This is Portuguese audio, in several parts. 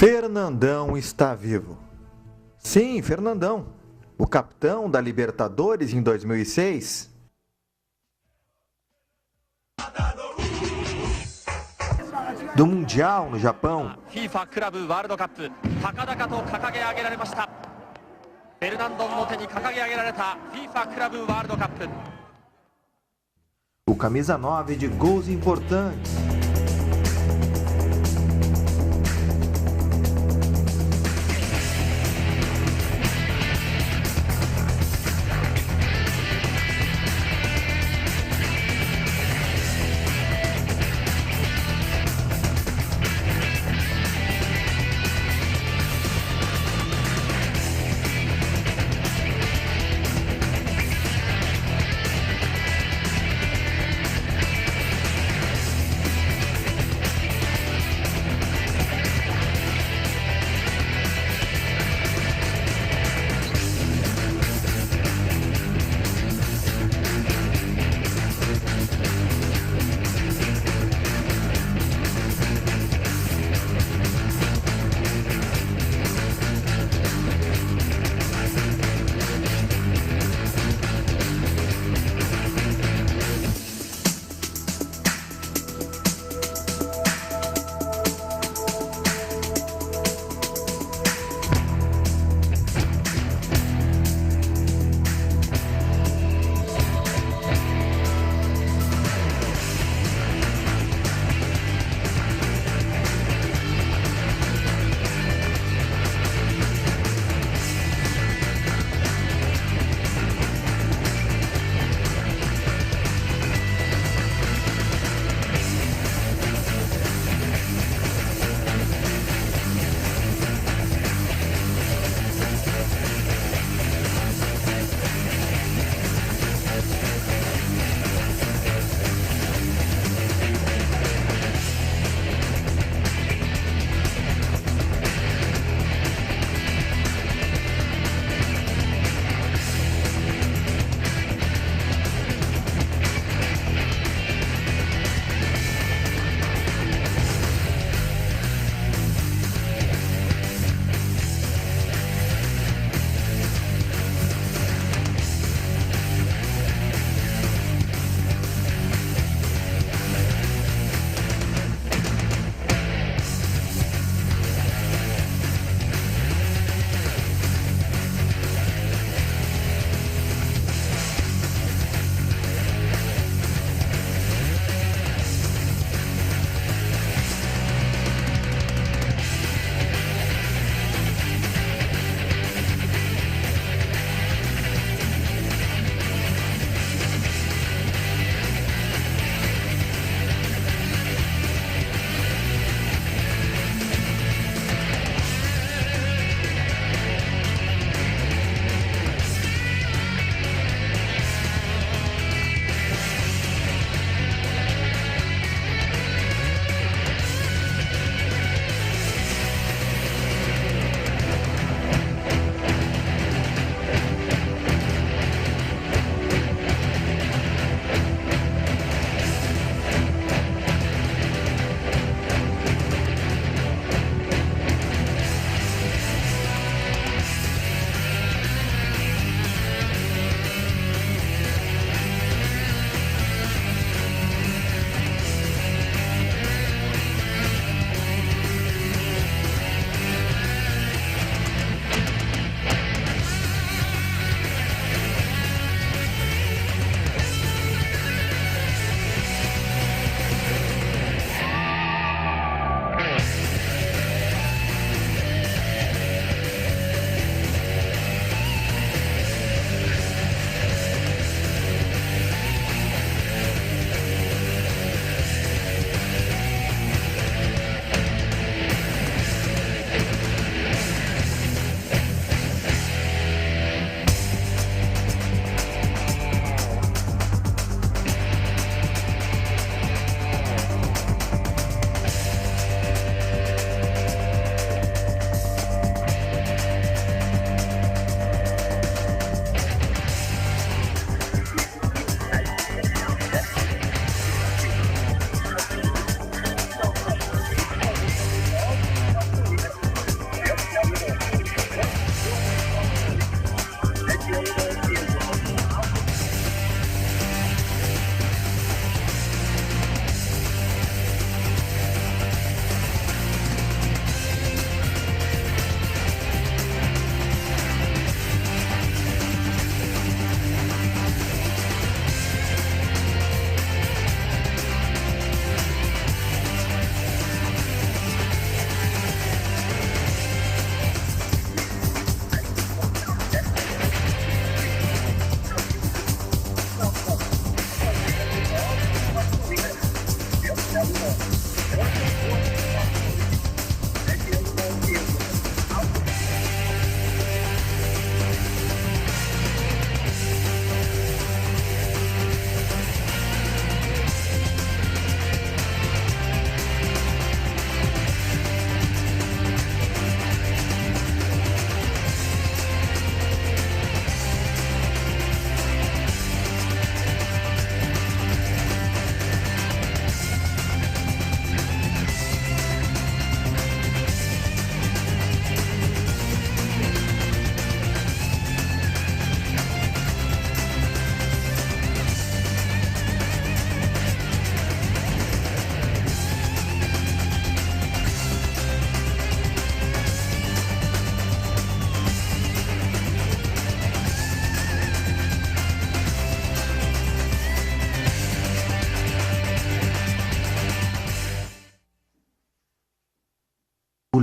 Fernandão está vivo. Sim, Fernandão, o capitão da Libertadores em 2006. Do Mundial no Japão. FIFA クラブワールドカップ高々と掲げ上げられました。フェルナンドンの手に掲げ上げられた FIFA クラブワールドカップ。O camisa 9 de gols importantes.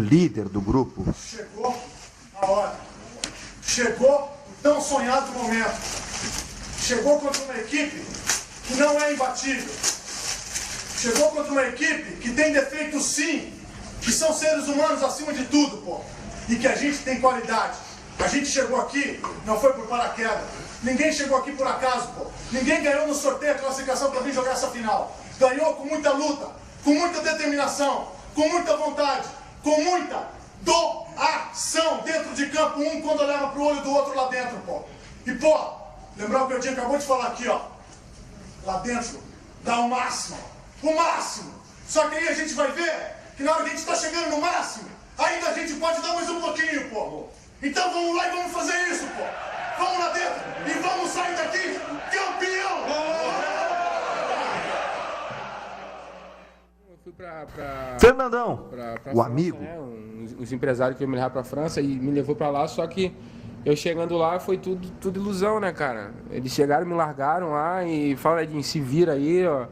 líder do grupo. Chegou a hora. Chegou o tão sonhado momento. Chegou contra uma equipe que não é imbatível. Chegou contra uma equipe que tem defeitos sim, que são seres humanos acima de tudo, pô. E que a gente tem qualidade. A gente chegou aqui, não foi por paraquedas. Ninguém chegou aqui por acaso, pô. Ninguém ganhou no sorteio a classificação para vir jogar essa final. Ganhou com muita luta, com muita determinação, com muita vontade, com muita doação dentro de campo, um quando olhava pro olho do outro lá dentro, pô. E, pô, lembrar o que o Edinho acabou de falar aqui, ó. Lá dentro, dá o máximo. O máximo. Só que aí a gente vai ver que na hora que a gente tá chegando no máximo, ainda a gente pode dar mais um pouquinho, pô. Então vamos lá e vamos fazer isso, pô. Vamos lá dentro e vamos sair daqui campeão! Eu fui pra Fernandão, o França, amigo. né? Os empresários que me levaram pra França e me levou pra lá, só que eu chegando lá foi tudo ilusão, né, cara? Eles chegaram, me largaram lá e falaram, Edinho, se vira aí, ó.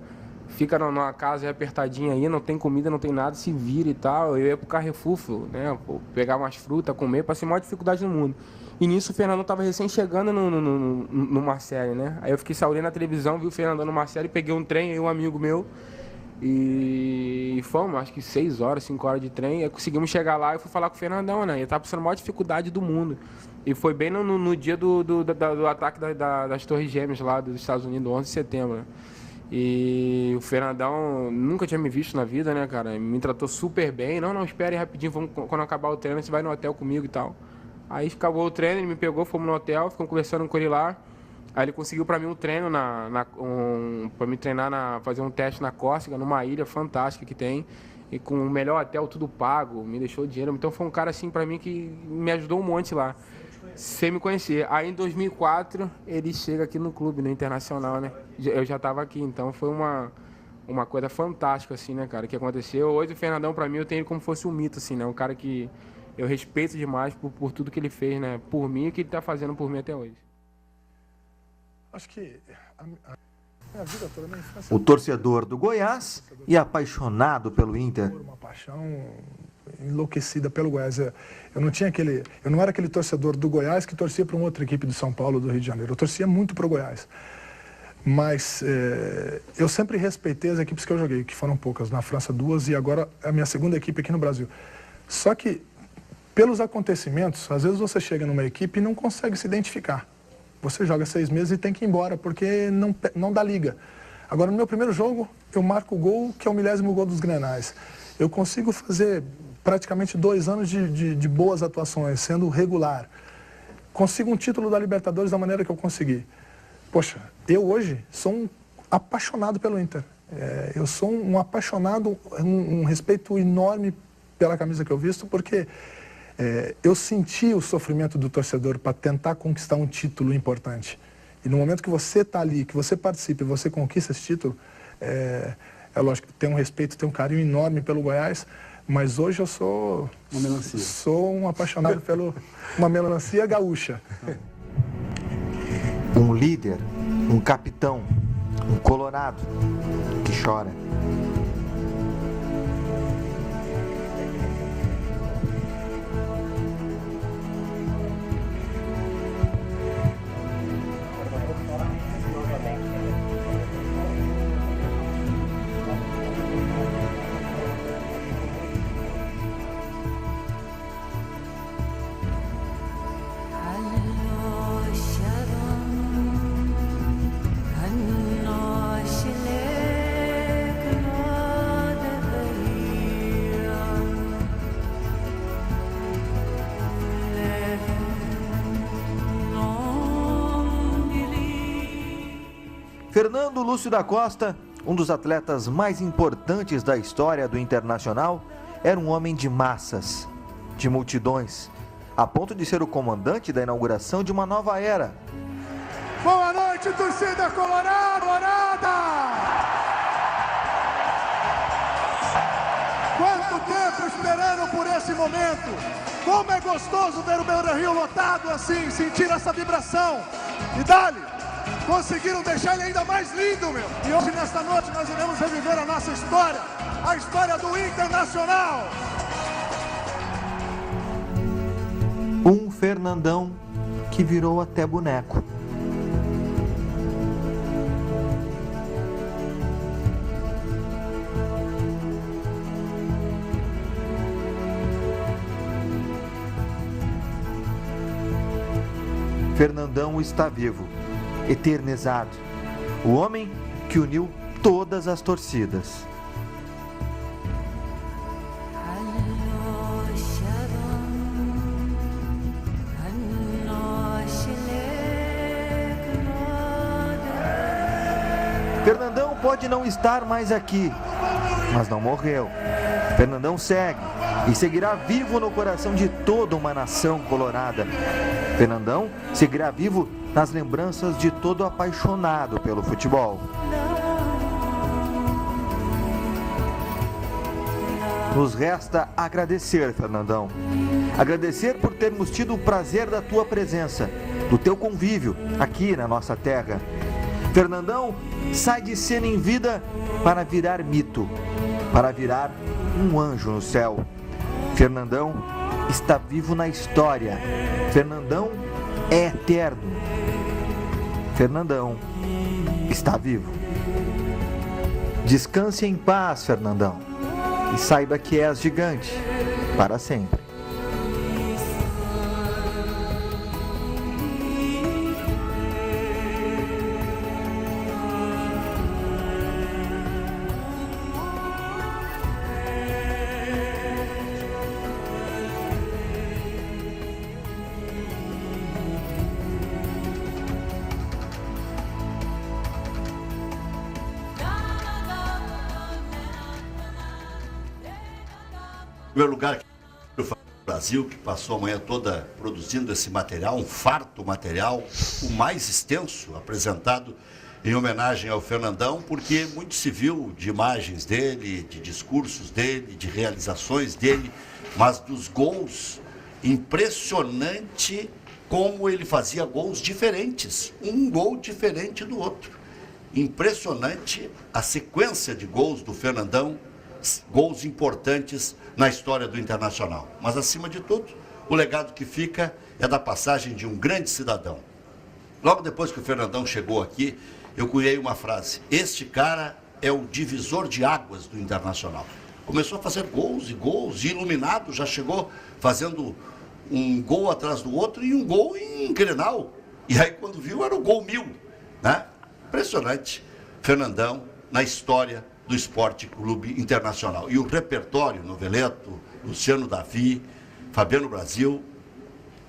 Fica numa casa apertadinha aí, não tem comida, não tem nada, se vira e tal. Eu ia pro Carrefour, né? Pegar umas frutas, comer, passei a maior dificuldade no mundo. E nisso o Fernandão tava recém chegando no Marseille, né? Aí eu fiquei olhando na televisão, vi o Fernandão no Marseille, peguei um trem, aí um amigo meu. E fomos, acho que 6 horas, 5 horas de trem. Aí conseguimos chegar lá e fui falar com o Fernandão, né? Ele tava passando a maior dificuldade do mundo. E foi bem no dia do ataque das Torres Gêmeas lá dos Estados Unidos, 11 de setembro, né? E o Fernandão nunca tinha me visto na vida, né, cara? Me tratou super bem. Não, espere rapidinho, quando acabar o treino, você vai no hotel comigo e tal. Aí acabou o treino, ele me pegou, fomos no hotel, ficamos conversando com ele lá. Aí ele conseguiu pra mim um treino, pra me treinar, fazer um teste na Córcega, numa ilha fantástica que tem. E com o melhor hotel, tudo pago, me deixou dinheiro. Então foi um cara assim pra mim que me ajudou um monte lá. Sem me conhecer. Aí em 2004 ele chega aqui no clube, no Internacional, né? Eu já estava aqui, então foi uma coisa fantástica, assim, né, cara, que aconteceu. Hoje o Fernandão, pra mim, eu tenho ele como se fosse um mito, assim, né? Um cara que eu respeito demais por tudo que ele fez, né? Por mim e que ele tá fazendo por mim até hoje. Acho que a minha vida toda, minha infância... O torcedor do Goiás e apaixonado pelo Inter. Uma paixão enlouquecida pelo Goiás. Eu não era aquele torcedor do Goiás que torcia para uma outra equipe de São Paulo, do Rio de Janeiro. Eu torcia muito para o Goiás. Mas eu sempre respeitei as equipes que eu joguei, que foram poucas. Na França 2 e agora a minha segunda equipe aqui no Brasil. Só que, pelos acontecimentos, às vezes você chega numa equipe e não consegue se identificar. Você joga 6 meses e tem que ir embora, porque não dá liga. Agora, no meu primeiro jogo, eu marco o gol, que é o 10º gol dos Grenais. Eu consigo fazer praticamente 2 anos de boas atuações, sendo regular. Consigo um título da Libertadores da maneira que eu consegui. Poxa, eu hoje sou um apaixonado pelo Inter. Eu sou um apaixonado, um respeito enorme pela camisa que eu visto, porque eu senti o sofrimento do torcedor para tentar conquistar um título importante. E no momento que você está ali, que você participa e você conquista esse título, é lógico que tem um respeito, tem um carinho enorme pelo Goiás, mas hoje eu sou um apaixonado pelo uma melancia gaúcha. Um líder, um capitão, um colorado que chora. Fernando Lúcio da Costa, um dos atletas mais importantes da história do Internacional, era um homem de massas, de multidões, a ponto de ser o comandante da inauguração de uma nova era. Boa noite, torcida colorada! Quanto tempo esperando por esse momento! Como é gostoso ver o Beira-Rio lotado assim, sentir essa vibração! E dali! Conseguiram deixar ele ainda mais lindo, meu! E hoje, nesta noite, nós iremos reviver a nossa história, a história do Internacional! Um Fernandão que virou até boneco. Fernandão está vivo, eternizado. O homem que uniu todas as torcidas. Fernandão pode não estar mais aqui, mas não morreu. Fernandão segue e seguirá vivo no coração de toda uma nação colorada. Fernandão seguirá vivo nas lembranças de todo apaixonado pelo futebol. Nos resta agradecer, Fernandão. Agradecer por termos tido o prazer da tua presença, do teu convívio aqui na nossa terra. Fernandão sai de cena em vida para virar mito, para virar um anjo no céu. Fernandão está vivo na história. Fernandão é eterno. Fernandão está vivo. Descanse em paz, Fernandão, e saiba que és gigante para sempre. Em primeiro lugar, o Brasil, que passou a manhã toda produzindo esse material, um farto material, o mais extenso apresentado em homenagem ao Fernandão, porque muito se viu de imagens dele, de discursos dele, de realizações dele, mas dos gols, impressionante como ele fazia gols diferentes, um gol diferente do outro. Impressionante a sequência de gols do Fernandão, gols importantes na história do Internacional. Mas, acima de tudo, o legado que fica é da passagem de um grande cidadão. Logo depois que o Fernandão chegou aqui, eu cunhei uma frase: este cara é o divisor de águas do Internacional. Começou a fazer gols, e iluminado, já chegou fazendo um gol atrás do outro e um gol em Grenal. E aí, quando viu, era o gol 1000, né? Impressionante. Fernandão na história do Esporte Clube Internacional. E o repertório, Noveleto, Luciano Davi, Fabiano Brasil,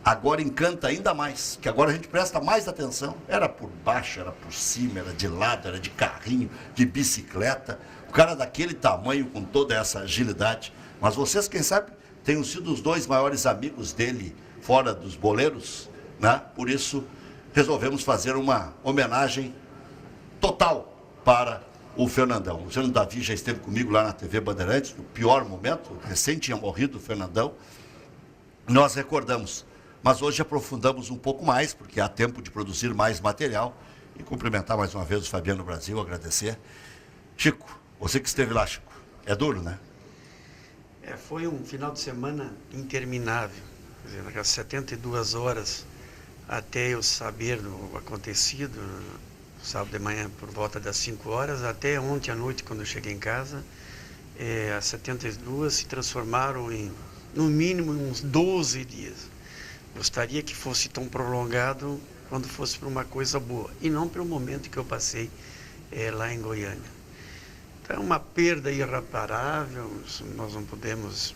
agora encanta ainda mais, que agora a gente presta mais atenção. Era por baixo, era por cima, era de lado, era de carrinho, de bicicleta. O cara daquele tamanho, com toda essa agilidade. Mas vocês, quem sabe, tenham sido os dois maiores amigos dele, fora dos boleiros, né? Por isso, resolvemos fazer uma homenagem total para o Fernandão. O Luciano Davi já esteve comigo lá na TV Bandeirantes, no pior momento, recém tinha morrido o Fernandão. Nós recordamos, mas hoje aprofundamos um pouco mais, porque há tempo de produzir mais material. E cumprimentar mais uma vez o Fabiano Brasil, agradecer. Chico, você que esteve lá, Chico, é duro, né? Foi um final de semana interminável. Quer dizer, naquelas 72 horas até eu saber do acontecido, sábado de manhã por volta das 5 horas, até ontem à noite, quando eu cheguei em casa, as 72 se transformaram em, no mínimo, uns 12 dias. Gostaria que fosse tão prolongado quando fosse para uma coisa boa, e não pelo momento que eu passei lá em Goiânia. Então é uma perda irreparável, nós não podemos...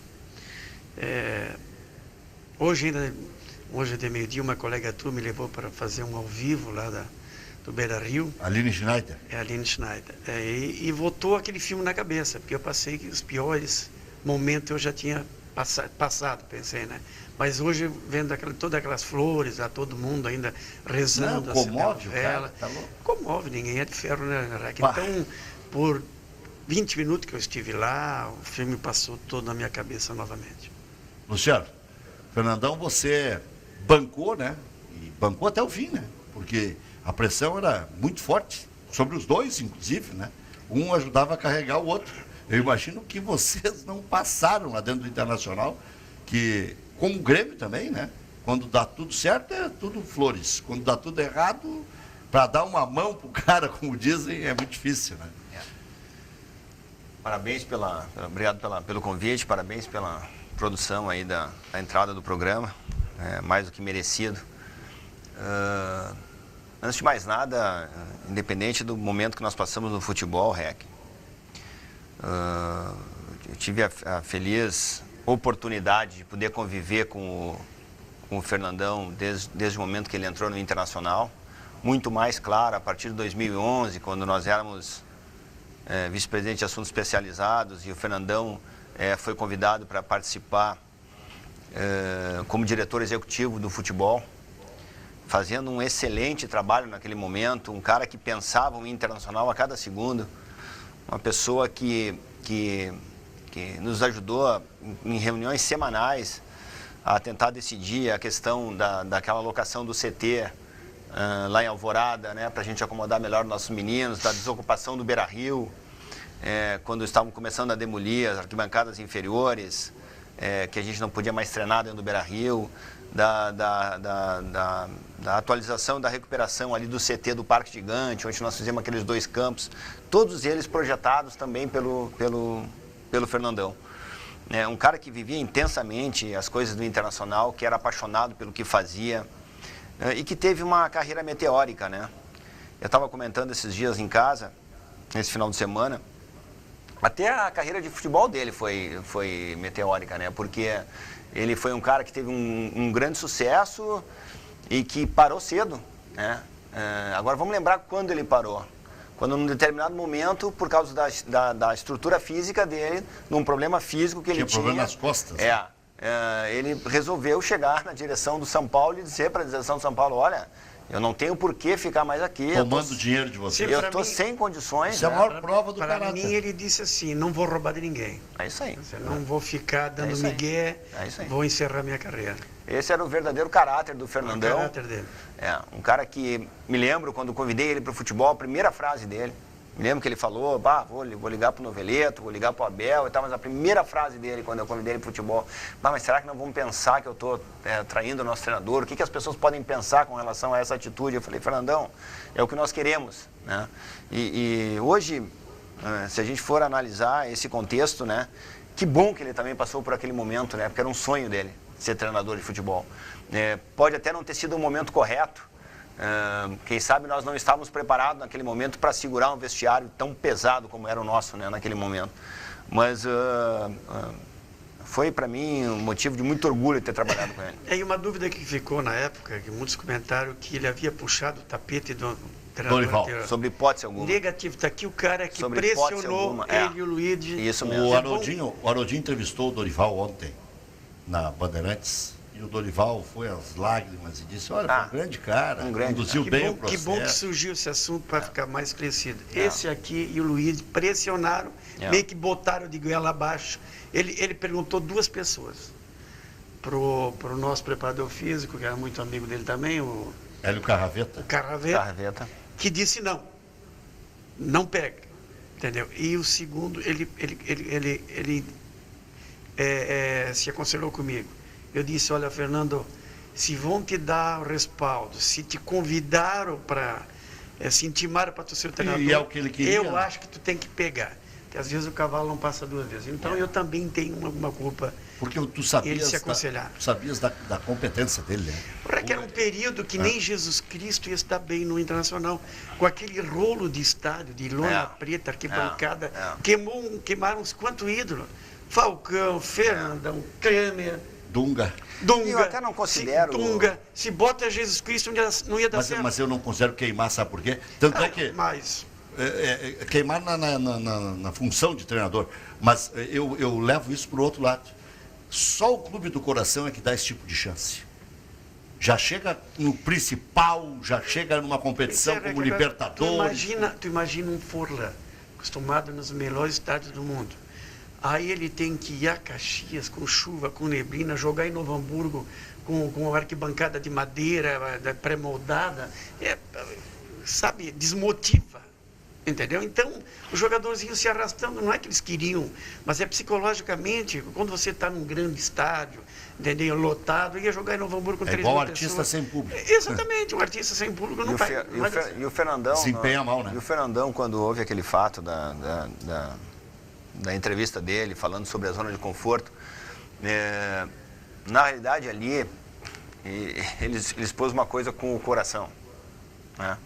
Hoje de meio-dia, uma colega tua me levou para fazer um ao vivo lá do Beira Rio. Aline Schneider. Aline Schneider. E voltou aquele filme na cabeça, porque eu passei que os piores momentos eu já tinha passado, pensei, né? Mas hoje, vendo todas aquelas flores, todo mundo ainda rezando. Não, comove o cara, tá louco. Comove, ninguém é de ferro, né, Raquel? Então, por 20 minutos que eu estive lá, o filme passou todo na minha cabeça novamente. Luciano, Fernandão, você bancou, né? E bancou até o fim, né? Porque a pressão era muito forte, sobre os dois, inclusive, né? Um ajudava a carregar o outro. Eu imagino que vocês não passaram lá dentro do Internacional, que, como o Grêmio também, né? Quando dá tudo certo, é tudo flores. Quando dá tudo errado, para dar uma mão pro cara, como dizem, é muito difícil, né? Parabéns obrigado pelo convite, parabéns pela produção aí da entrada do programa, mais do que merecido. Antes de mais nada, independente do momento que nós passamos no futebol, Rec, eu tive a feliz oportunidade de poder conviver com o Fernandão desde o momento que ele entrou no Internacional, muito mais claro a partir de 2011, quando nós éramos vice-presidente de assuntos especializados e o Fernandão foi convidado para participar como diretor executivo do futebol, fazendo um excelente trabalho naquele momento, um cara que pensava o Internacional a cada segundo, uma pessoa que nos ajudou em reuniões semanais a tentar decidir a questão daquela locação do CT lá em Alvorada, né, para a gente acomodar melhor nossos meninos, da desocupação do Beira-Rio, quando estavam começando a demolir as arquibancadas inferiores, que a gente não podia mais treinar dentro do Beira-Rio, da atualização, da recuperação ali do CT do Parque Gigante, onde nós fizemos aqueles 2 campos, todos eles projetados também pelo Fernandão. Um cara que vivia intensamente as coisas do Internacional, que era apaixonado pelo que fazia e que teve uma carreira meteórica, né? Eu estava comentando esses dias em casa, esse final de semana, até a carreira de futebol dele foi meteórica, né? Porque ele foi um cara que teve um grande sucesso e que parou cedo, né? Agora vamos lembrar quando ele parou. Quando num determinado momento, por causa da estrutura física dele, num problema físico que ele tinha... problema nas costas. Ele resolveu chegar na direção do São Paulo e dizer para a direção do São Paulo, olha, eu não tenho por que ficar mais aqui. Tomando o dinheiro de vocês. Eu estou sem condições. Isso é a maior prova do caráter. Para mim, ele disse assim, não vou roubar de ninguém. É isso aí. Não vou ficar dando migué, vou encerrar minha carreira. Esse era o verdadeiro caráter do Fernandão. O caráter dele. Um cara que, me lembro, quando convidei ele para o futebol, a primeira frase dele, me lembro que ele falou, vou ligar para o Noveleto, vou ligar para o Abel e tal, mas a primeira frase dele, quando eu convidei ele para o futebol, mas será que não vamos pensar que eu estou traindo o nosso treinador? O que as pessoas podem pensar com relação a essa atitude? Eu falei, Fernandão, é o que nós queremos, né? E hoje, se a gente for analisar esse contexto, né, que bom que ele também passou por aquele momento, né, porque era um sonho dele ser treinador de futebol. Pode até não ter sido o momento correto, quem sabe nós não estávamos preparados naquele momento para segurar um vestiário tão pesado como era o nosso, né, naquele momento. Mas foi para mim um motivo de muito orgulho ter trabalhado com ele. E uma dúvida que ficou na época, que muitos comentaram que ele havia puxado o tapete do treinador anterior. Sobre hipótese alguma. Negativo, está aqui o cara que sobre pressionou ele e o Luigi. Isso mesmo. O Haroldinho entrevistou o Dorival ontem na Bandeirantes. E o Dorival foi às lágrimas e disse, olha, foi um grande cara, conduziu bem o processo. Que bom que surgiu esse assunto para ficar mais esclarecido. Esse aqui e o Luiz pressionaram, meio que botaram de goela abaixo. Ele perguntou 2 pessoas. Pro nosso preparador físico, que era muito amigo dele também, o Hélio Carraveta. O Carraveta. Que disse não pega, entendeu? E o segundo, ele se aconselhou comigo. Eu disse, olha, Fernando, se vão te dar o respaldo, se te convidaram para, se intimaram para tu ser o treinador, e é o que ele queria, eu acho que tu tem que pegar. Porque às vezes o cavalo não passa 2 vezes. Então eu também tenho uma culpa. Porque tu sabias, ele se aconselhar. Tu sabias da competência dele, né? Porque era um período que nem Jesus Cristo ia estar bem no Internacional. Com aquele rolo de estádio, de lona preta, arquibancada, queimaram uns quantos ídolos. Falcão, Fernandão, Kramer... Dunga. Eu até não considero... Dunga. Se bota Jesus Cristo, não ia dar certo. Mas eu não considero queimar, sabe por quê? Tanto é que... Mas... queimar na função de treinador. Mas eu levo isso para o outro lado. Só o Clube do Coração é que dá esse tipo de chance. Já chega no principal, já chega numa competição como Libertadores. Tu imagina um Forlan, acostumado nos melhores estádios do mundo. Aí ele tem que ir a Caxias, com chuva, com neblina, jogar em Novo Hamburgo, com arquibancada de madeira pré-moldada. Sabe, desmotiva. Entendeu? Então, os jogadores iam se arrastando, não é que eles queriam, mas é psicologicamente, quando você está num grande estádio, entendeu? Lotado, ia jogar em Novo Hamburgo com 3 mil igual pessoas. artista sem público. Exatamente, um artista sem público não vai. E o Fernandão... Desempenha mal, né? E o Fernandão, quando houve aquele fato da entrevista dele, falando sobre a zona de conforto, na realidade ali, ele expôs uma coisa com o coração, né?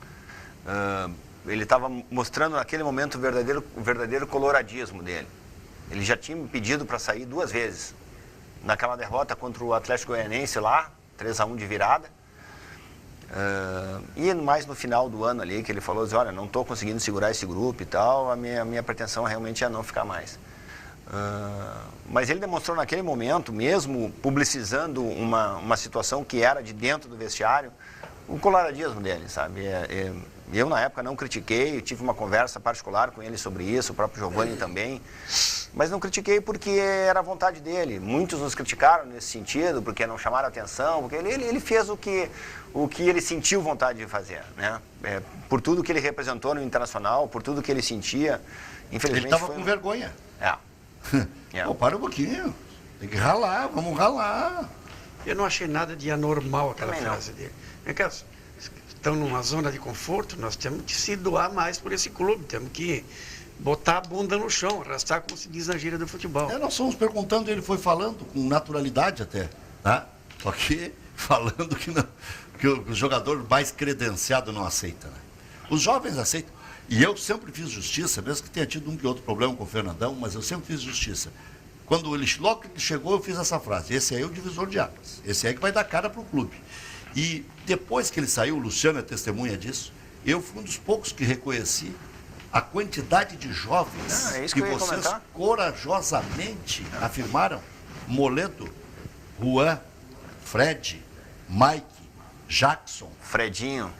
Ele estava mostrando naquele momento o verdadeiro coloradismo dele. Ele já tinha me pedido para sair 2 vezes. Naquela derrota contra o Atlético Goianiense lá, 3-1 de virada. E mais no final do ano ali, que ele falou assim, olha, não estou conseguindo segurar esse grupo e tal, a minha pretensão realmente é não ficar mais. Mas ele demonstrou naquele momento, mesmo publicizando uma situação que era de dentro do vestiário, o coloradismo dele, sabe? Eu, na época, não critiquei, tive uma conversa particular com ele sobre isso, o próprio Giovanni também, mas não critiquei porque era a vontade dele. Muitos nos criticaram nesse sentido, porque não chamaram atenção, porque ele fez o que ele sentiu vontade de fazer, né? Por tudo que ele representou no Internacional, por tudo que ele sentia, infelizmente... Ele estava com vergonha. Pô, para um pouquinho, tem que ralar, vamos ralar. Eu não achei nada de anormal aquela Também frase dele. Estão numa zona de conforto, nós temos que se doar mais por esse clube, temos que botar a bunda no chão, arrastar, como se diz na gíria do futebol. Nós fomos perguntando, ele foi falando com naturalidade até, tá? Só que falando que o jogador mais credenciado não aceita, né? Os jovens aceitam. E eu sempre fiz justiça, mesmo que tenha tido um que outro problema com o Fernandão, mas eu sempre fiz justiça. Logo que ele chegou, eu fiz essa frase, esse aí é o divisor de águas, esse aí que vai dar cara para o clube. E depois que ele saiu, o Luciano é testemunha disso, eu fui um dos poucos que reconheci a quantidade de jovens que vocês corajosamente afirmaram. Moledo, Juan, Fred, Mike, Jackson. Fredinho,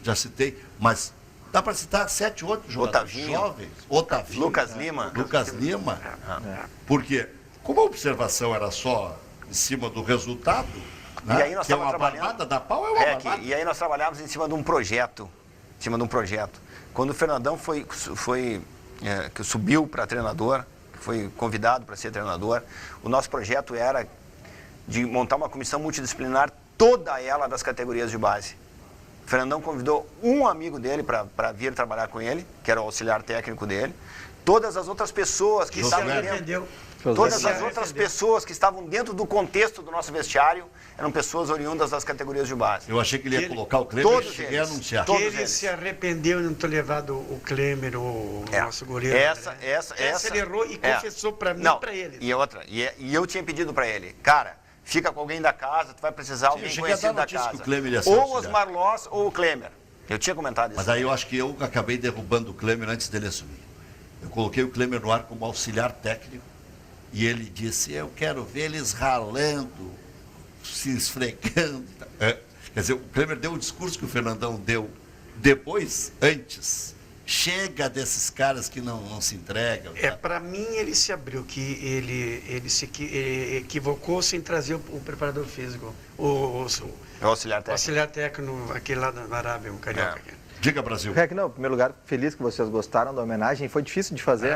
Já citei, mas dá para citar 7 outros jogadores jovens. Otavinho. Lucas Lima. Porque, como a observação era só em cima do resultado, né? E aí nós que é uma trabalhando... barbada da pau, é uma barbada. E aí nós trabalhávamos em cima de um projeto. Quando o Fernandão que subiu para treinador, foi convidado para ser treinador, o nosso projeto era de montar uma comissão multidisciplinar, toda ela das categorias de base. O Fernandão convidou um amigo dele para vir trabalhar com ele, que era o auxiliar técnico dele. Todas as outras pessoas que estavam dentro, pessoas que estavam dentro do contexto do nosso vestiário eram pessoas oriundas das categorias de base. Eu achei que ele ia colocar o Klemer e cheguei a anunciar. Que ele se arrependeu de não ter levado o Klemer, o nosso goleiro. Essa ele errou e confessou para mim e para ele. E eu tinha pedido para ele, cara, fica com alguém da casa, tu vai precisar de alguém conhecido da casa. Ou o Osmar Loss ou o Klemer. Eu tinha comentado isso. Mas aí eu acho que eu acabei derrubando o Klemer antes dele assumir. Eu coloquei o Klemer no ar como auxiliar técnico e ele disse, eu quero ver eles ralando, se esfregando. Quer dizer, o Klemer deu o discurso que o Fernandão deu antes. Chega desses caras que não se entregam. Para mim ele se abriu, que ele se equivocou-se em trazer o preparador físico, o auxiliar técnico, aquele lá da Arábia, um carioca. Diga, Brasil. Não, em primeiro lugar, feliz que vocês gostaram da homenagem. Foi difícil de fazer.